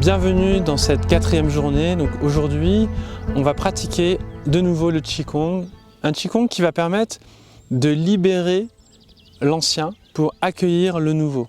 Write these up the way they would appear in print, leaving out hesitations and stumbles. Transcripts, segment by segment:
Bienvenue dans cette 4e journée. Donc aujourd'hui, on va pratiquer de nouveau le Qigong. Un Qigong qui va permettre de libérer l'ancien pour accueillir le nouveau.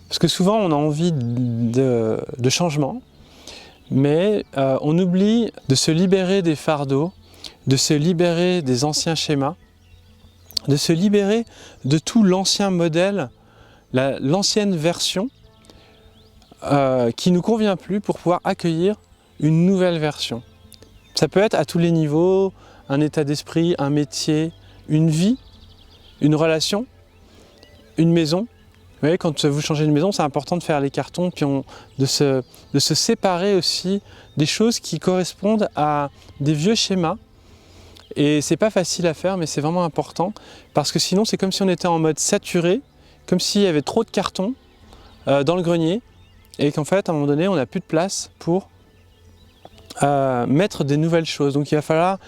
Parce que souvent on a envie de changement, mais on oublie de se libérer des fardeaux, de se libérer des anciens schémas, de se libérer de tout l'ancien modèle, l'ancienne version qui ne nous convient plus pour pouvoir accueillir une nouvelle version. Ça peut être à tous les niveaux, un état d'esprit, un métier, une vie, une relation, une maison. Vous voyez, quand vous changez de maison, c'est important de faire les cartons, puis de se séparer aussi des choses qui correspondent à des vieux schémas. Et c'est pas facile à faire, mais c'est vraiment important, parce que sinon c'est comme si on était en mode saturé, comme s'il y avait trop de cartons dans le grenier, et qu'en fait, à un moment donné, on n'a plus de place pour mettre des nouvelles choses. Donc il va falloir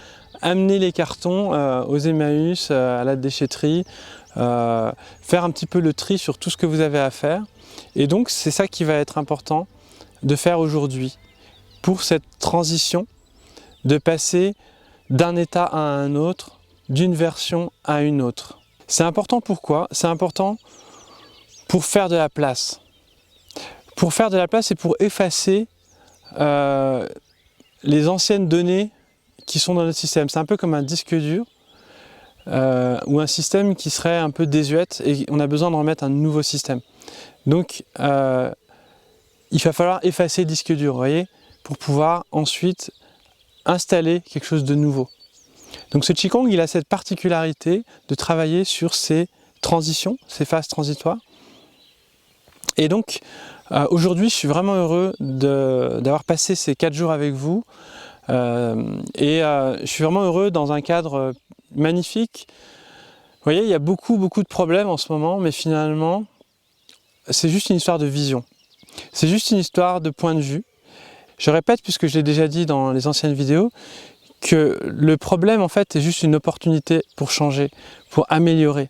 amener les cartons aux Emmaüs, à la déchetterie, faire un petit peu le tri sur tout ce que vous avez à faire. Et donc c'est ça qui va être important de faire aujourd'hui, pour cette transition, de passer d'un état à un autre, d'une version à une autre. C'est important pourquoi? C'est important pour faire de la place. Pour faire de la place et pour effacer les anciennes données qui sont dans notre système. C'est un peu comme un disque dur ou un système qui serait un peu désuète et on a besoin de remettre un nouveau système. Donc il va falloir effacer le disque dur, vous voyez, pour pouvoir ensuite installer quelque chose de nouveau. Donc ce Qigong, il a cette particularité de travailler sur ces transitions, ces phases transitoires. Et donc aujourd'hui, je suis vraiment heureux d'avoir passé ces 4 jours avec vous. Je suis vraiment heureux dans un cadre magnifique. Vous voyez, il y a beaucoup de problèmes en ce moment, mais finalement, c'est juste une histoire de vision. C'est juste une histoire de point de vue. Je répète, puisque je l'ai déjà dit dans les anciennes vidéos, que le problème, en fait, est juste une opportunité pour changer, pour améliorer.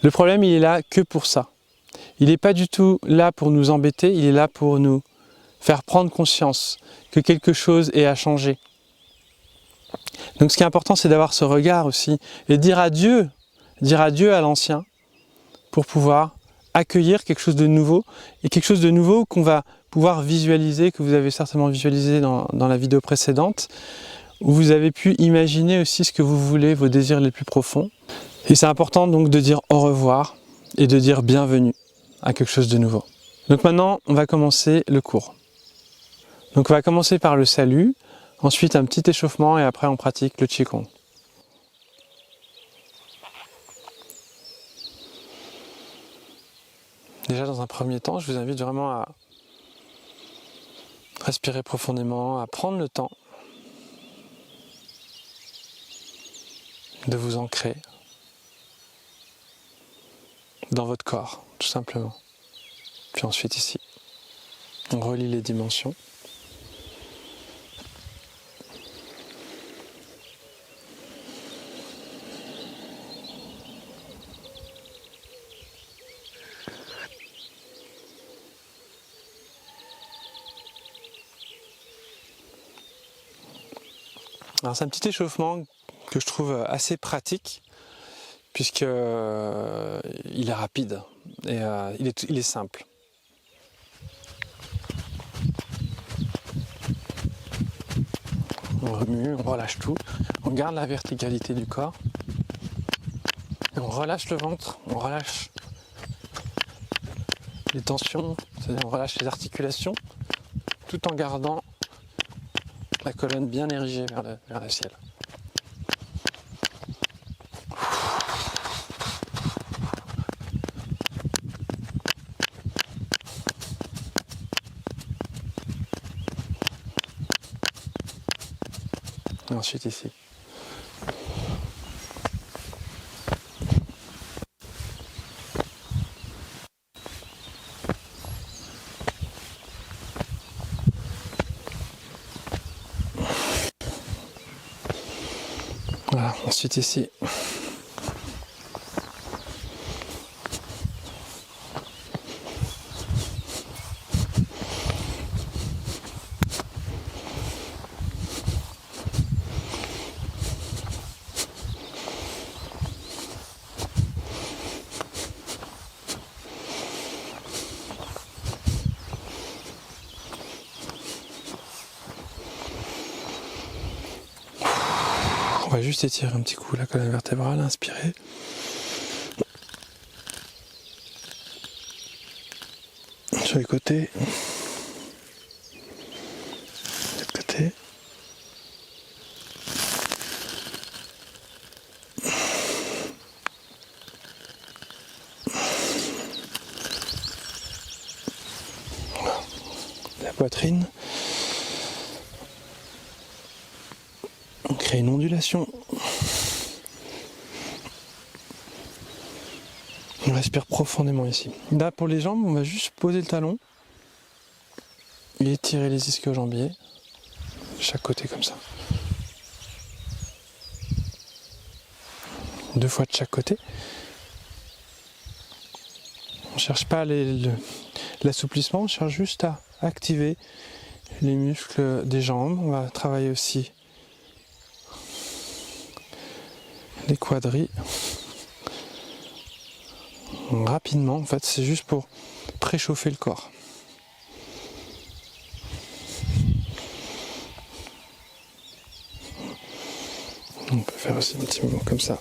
Le problème, il est là que pour ça. Il n'est pas du tout là pour nous embêter, il est là pour nous faire prendre conscience que quelque chose est à changer. Donc ce qui est important, c'est d'avoir ce regard aussi et dire adieu à l'ancien pour pouvoir accueillir quelque chose de nouveau et quelque chose de nouveau qu'on va pouvoir visualiser, que vous avez certainement visualisé dans la vidéo précédente, où vous avez pu imaginer aussi ce que vous voulez, vos désirs les plus profonds. Et c'est important donc de dire au revoir et de dire bienvenue à quelque chose de nouveau. Donc maintenant, on va commencer le cours. Donc on va commencer par le salut, ensuite un petit échauffement et après on pratique le Qigong. Déjà dans un premier temps, je vous invite vraiment à respirer profondément, à prendre le temps de vous ancrer dans votre corps, tout simplement. Puis ensuite ici, on relie les dimensions. Alors c'est un petit échauffement que je trouve assez pratique, puisque il est rapide et il est simple. On remue, on relâche tout, on garde la verticalité du corps, et on relâche le ventre, on relâche les tensions, c'est-à-dire on relâche les articulations, tout en gardant la colonne bien érigée vers le ciel. Et ensuite ici. Voilà, ensuite ici. va juste étirer un petit coup la colonne vertébrale, inspirer. Sur les côtés. De l'autre côté. Voilà. La poitrine. On crée une ondulation. On respire profondément ici. Là, pour les jambes, on va juste poser le talon et étirer les ischio-jambiers de chaque côté comme ça. 2 fois de chaque côté. On ne cherche pas l'assouplissement, on cherche juste à activer les muscles des jambes. On va travailler aussi les quadris. Rapidement, en fait, c'est juste pour préchauffer le corps. On peut faire aussi un petit mouvement comme ça.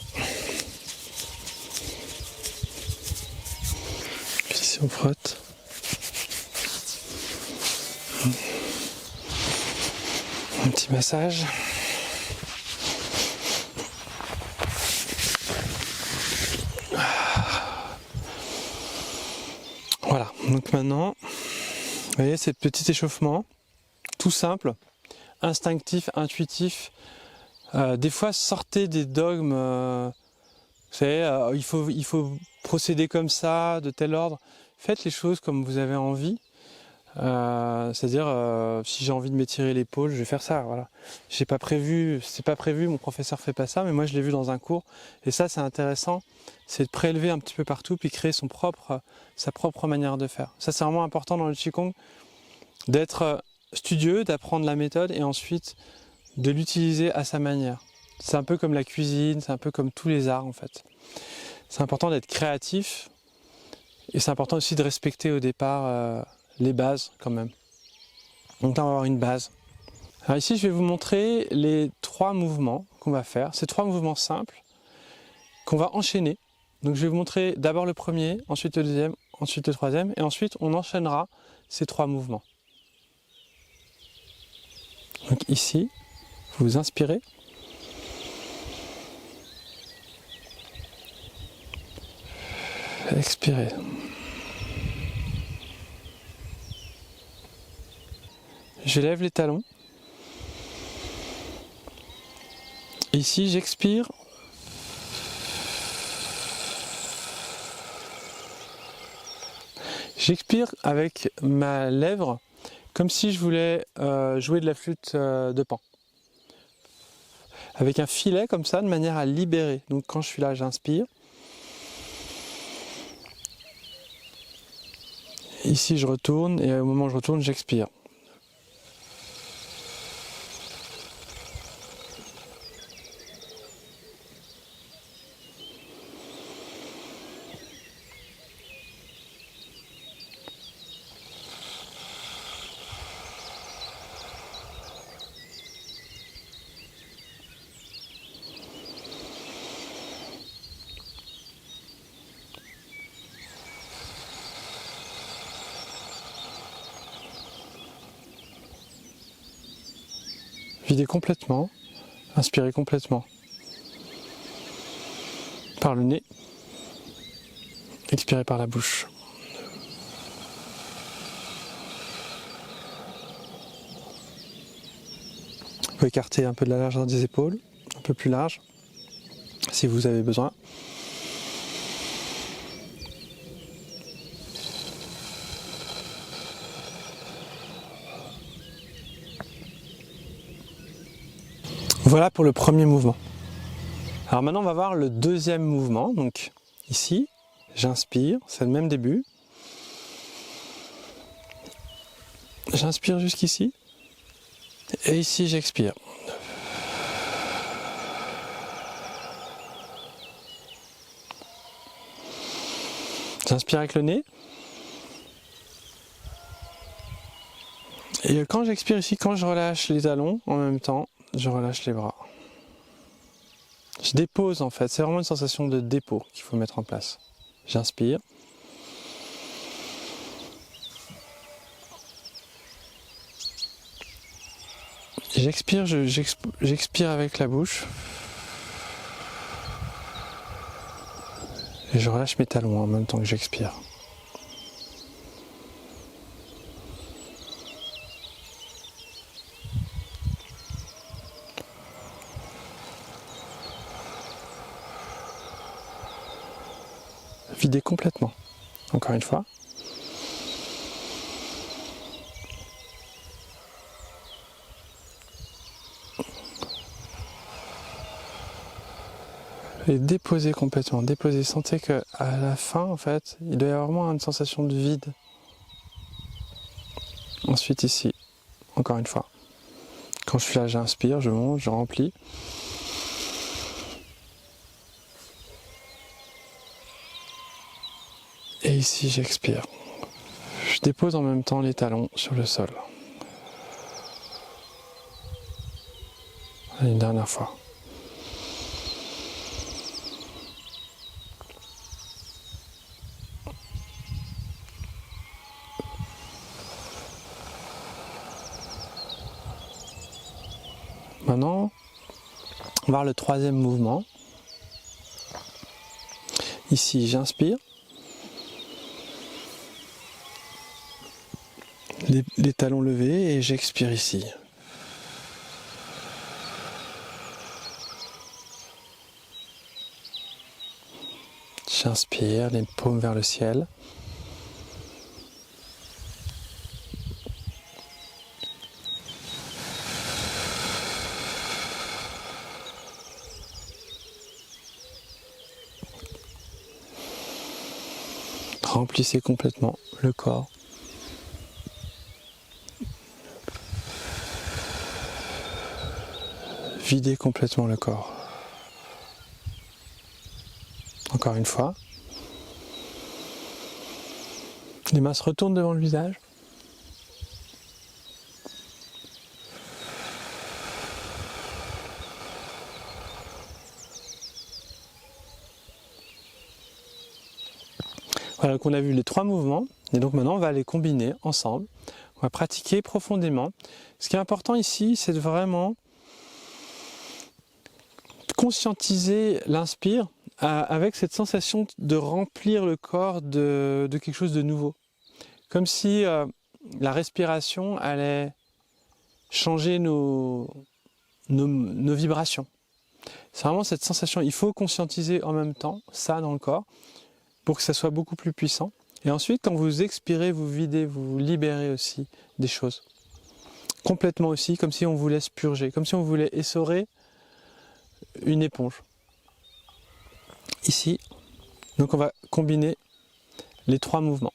Puis ici on frotte. Un petit massage. Voilà, donc maintenant, vous voyez, c'est petit échauffement, tout simple, instinctif, intuitif. Des fois, sortez des dogmes, vous savez, il faut procéder comme ça, de tel ordre. Faites les choses comme vous avez envie. C'est-à-dire, si j'ai envie de m'étirer l'épaule, je vais faire ça. Voilà. C'est pas prévu, mon professeur fait pas ça, mais moi je l'ai vu dans un cours. Et ça, c'est intéressant, c'est de prélever un petit peu partout, puis créer sa propre manière de faire. Ça, c'est vraiment important dans le Qigong, d'être studieux, d'apprendre la méthode et ensuite de l'utiliser à sa manière. C'est un peu comme la cuisine, c'est un peu comme tous les arts en fait. C'est important d'être créatif et c'est important aussi de respecter au départ les bases quand même. Donc là on va avoir une base. Alors ici je vais vous montrer les 3 mouvements qu'on va faire. Ces 3 mouvements simples qu'on va enchaîner. Donc je vais vous montrer d'abord le premier, ensuite le deuxième, ensuite le troisième et ensuite on enchaînera ces 3 mouvements. Donc ici, vous inspirez. Expirez. Je lève les talons. Ici, j'expire. J'expire avec ma lèvre comme si je voulais jouer de la flûte de Pan. Avec un filet comme ça, de manière à libérer. Donc quand je suis là, j'inspire. Ici, je retourne et au moment où je retourne, j'expire. Videz complètement, inspirez complètement. Par le nez, expirez par la bouche. Vous pouvez écarter un peu de la largeur des épaules, un peu plus large, si vous avez besoin. Voilà pour le premier mouvement. Alors maintenant on va voir le deuxième mouvement. Donc ici, j'inspire, c'est le même début. J'inspire jusqu'ici. Et ici j'expire. J'inspire avec le nez. Et quand j'expire ici, quand je relâche les talons, en même temps, je relâche les bras. Je dépose en fait, c'est vraiment une sensation de dépôt qu'il faut mettre en place. J'inspire. J'expire, j'expire avec la bouche. Et je relâche mes talons en même temps que j'expire. Vider complètement. Encore une fois. Et déposer complètement, déposer. Sentez que à la fin, en fait, il doit y avoir vraiment une sensation de vide. Ensuite ici, encore une fois. Quand je suis là, j'inspire, je monte, je remplis. Et ici, j'expire. Je dépose en même temps les talons sur le sol. Une dernière fois. Maintenant, on va voir le troisième mouvement. Ici, j'inspire. Les talons levés et j'expire ici. J'inspire, les paumes vers le ciel. Remplissez complètement le corps. Videz complètement le corps. Encore une fois. Les mains se retournent devant le visage. Voilà, donc on a vu les trois mouvements. Et donc maintenant, on va les combiner ensemble. On va pratiquer profondément. Ce qui est important ici, c'est de vraiment conscientiser l'inspire avec cette sensation de remplir le corps de quelque chose de nouveau. Comme si la respiration allait changer nos vibrations. C'est vraiment cette sensation, il faut conscientiser en même temps ça dans le corps pour que ça soit beaucoup plus puissant. Et ensuite, quand vous expirez, vous videz, vous libérez aussi des choses. Complètement aussi, comme si on vous laisse purger, comme si on voulait essorer une éponge. Ici, donc on va combiner les trois mouvements.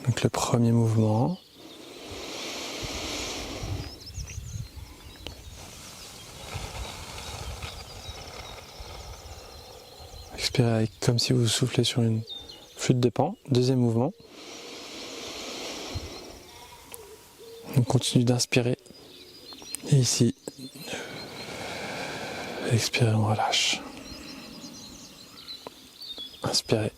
Donc le premier mouvement. Expirez avec, comme si vous soufflez sur une flûte de Pan. Deuxième mouvement. On continue d'inspirer. Et ici, expirez, on relâche. Inspirez.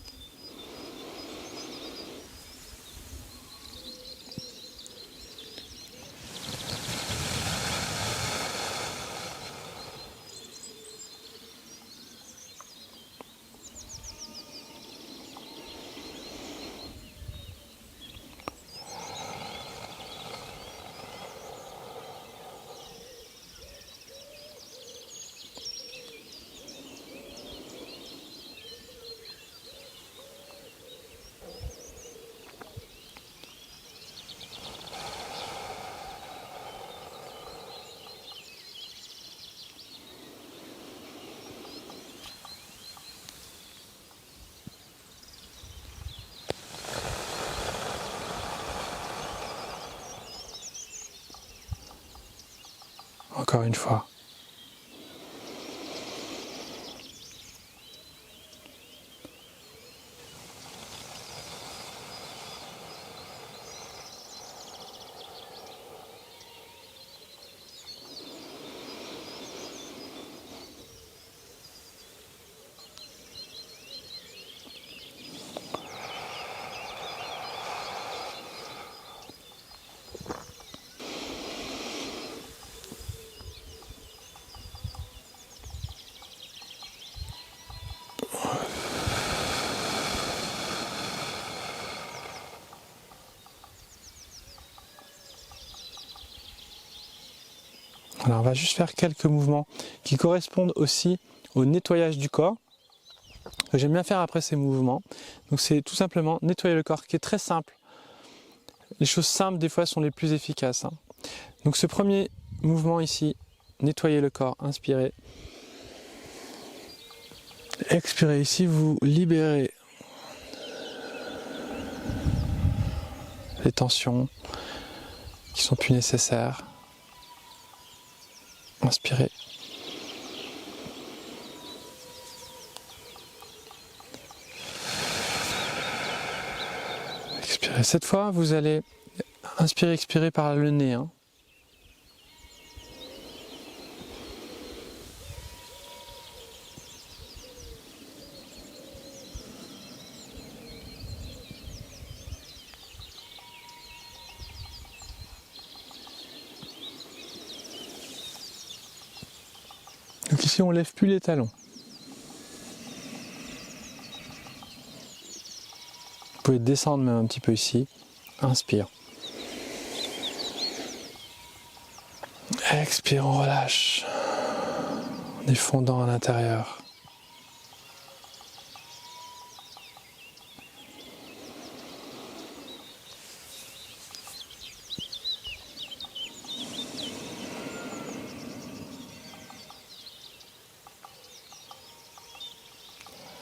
Encore une fois. Alors on va juste faire quelques mouvements qui correspondent aussi au nettoyage du corps, que j'aime bien faire après ces mouvements. Donc c'est tout simplement nettoyer le corps, qui est très simple. Les choses simples des fois sont les plus efficaces. Donc ce premier mouvement ici, nettoyer le corps, inspirez. Expirez, ici vous libérez les tensions qui sont plus nécessaires. Inspirez. Expirez. Cette fois, vous allez inspirer, expirer par le nez. Donc ici, on ne lève plus les talons. Vous pouvez descendre même un petit peu ici. Inspire. Expire, on relâche. En effondant à l'intérieur.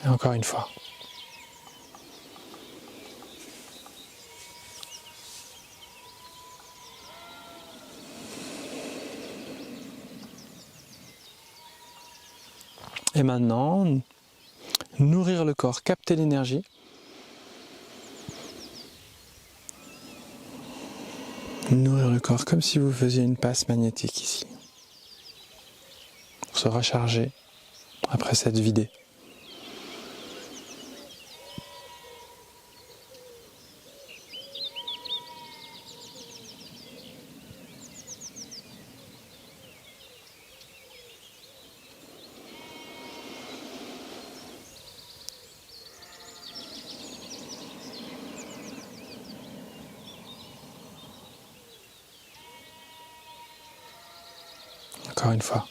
Et encore une fois. Et maintenant, nourrir le corps, capter l'énergie. Nourrir le corps comme si vous faisiez une passe magnétique ici. Pour se recharger après s'être vidé. Encore une fois.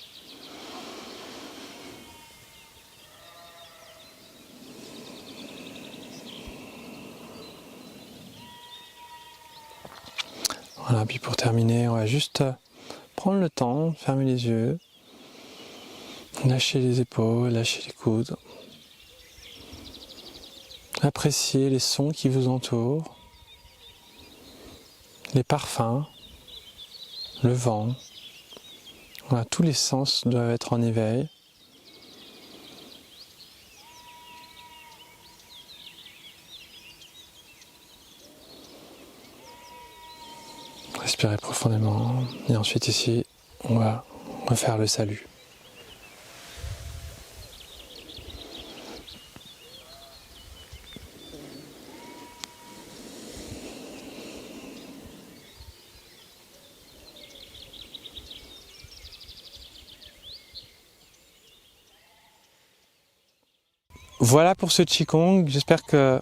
Voilà, puis pour terminer, on va juste prendre le temps, fermer les yeux, lâcher les épaules, lâcher les coudes. Apprécier les sons qui vous entourent, les parfums, le vent. Voilà, tous les sens doivent être en éveil. Respirez profondément et ensuite ici, on va refaire le salut. Voilà pour ce Qigong, j'espère que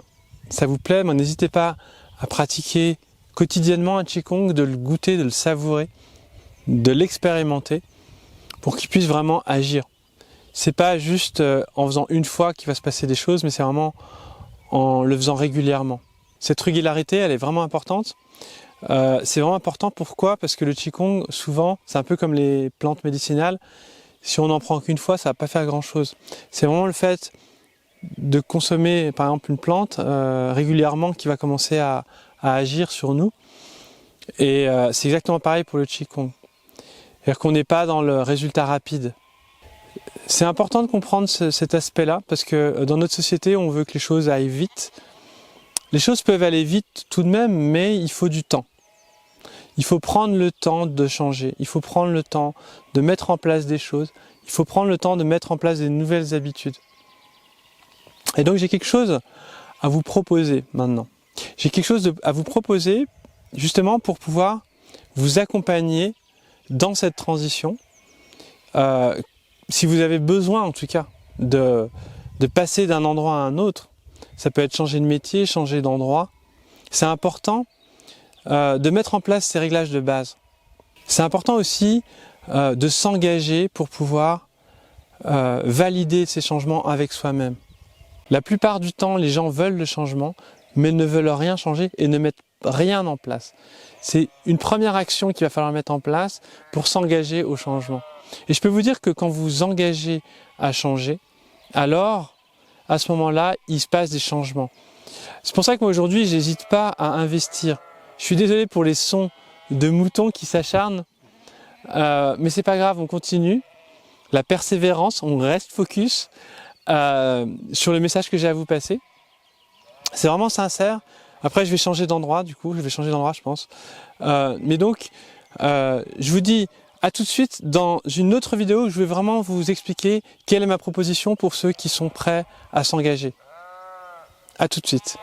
ça vous plaît. N'hésitez pas à pratiquer quotidiennement un Qigong, de le goûter, de le savourer, de l'expérimenter pour qu'il puisse vraiment agir. C'est pas juste en faisant une fois qu'il va se passer des choses, mais c'est vraiment en le faisant régulièrement. Cette régularité, elle est vraiment importante. C'est vraiment important, pourquoi? Parce que le Qigong, souvent, c'est un peu comme les plantes médicinales. Si on n'en prend qu'une fois, ça va pas faire grand-chose. C'est vraiment le fait de consommer par exemple une plante régulièrement qui va commencer à agir sur nous, et c'est exactement pareil pour le Qigong. C'est-à-dire qu'on n'est pas dans le résultat rapide. C'est important de comprendre cet aspect-là parce que dans notre société, on veut que les choses aillent vite. Les choses peuvent aller vite tout de même, mais il faut du temps. Il faut prendre le temps de changer, il faut prendre le temps de mettre en place des choses, il faut prendre le temps de mettre en place des nouvelles habitudes. Et donc j'ai quelque chose à vous proposer maintenant. J'ai quelque chose à vous proposer justement pour pouvoir vous accompagner dans cette transition. Si vous avez besoin en tout cas de passer d'un endroit à un autre, ça peut être changer de métier, changer d'endroit, c'est important de mettre en place ces réglages de base. C'est important aussi de s'engager pour pouvoir valider ces changements avec soi-même. La plupart du temps, les gens veulent le changement, mais ne veulent rien changer et ne mettent rien en place. C'est une première action qu'il va falloir mettre en place pour s'engager au changement. Et je peux vous dire que quand vous vous engagez à changer, alors à ce moment-là, il se passe des changements. C'est pour ça que moi aujourd'hui, je n'hésite pas à investir. Je suis désolé pour les sons de moutons qui s'acharnent, mais c'est pas grave, on continue. La persévérance, on reste focus sur le message que j'ai à vous passer. C'est vraiment sincère. Après, je vais changer d'endroit, du coup, je pense. Mais donc, je vous dis à tout de suite dans une autre vidéo où je vais vraiment vous expliquer quelle est ma proposition pour ceux qui sont prêts à s'engager. À tout de suite.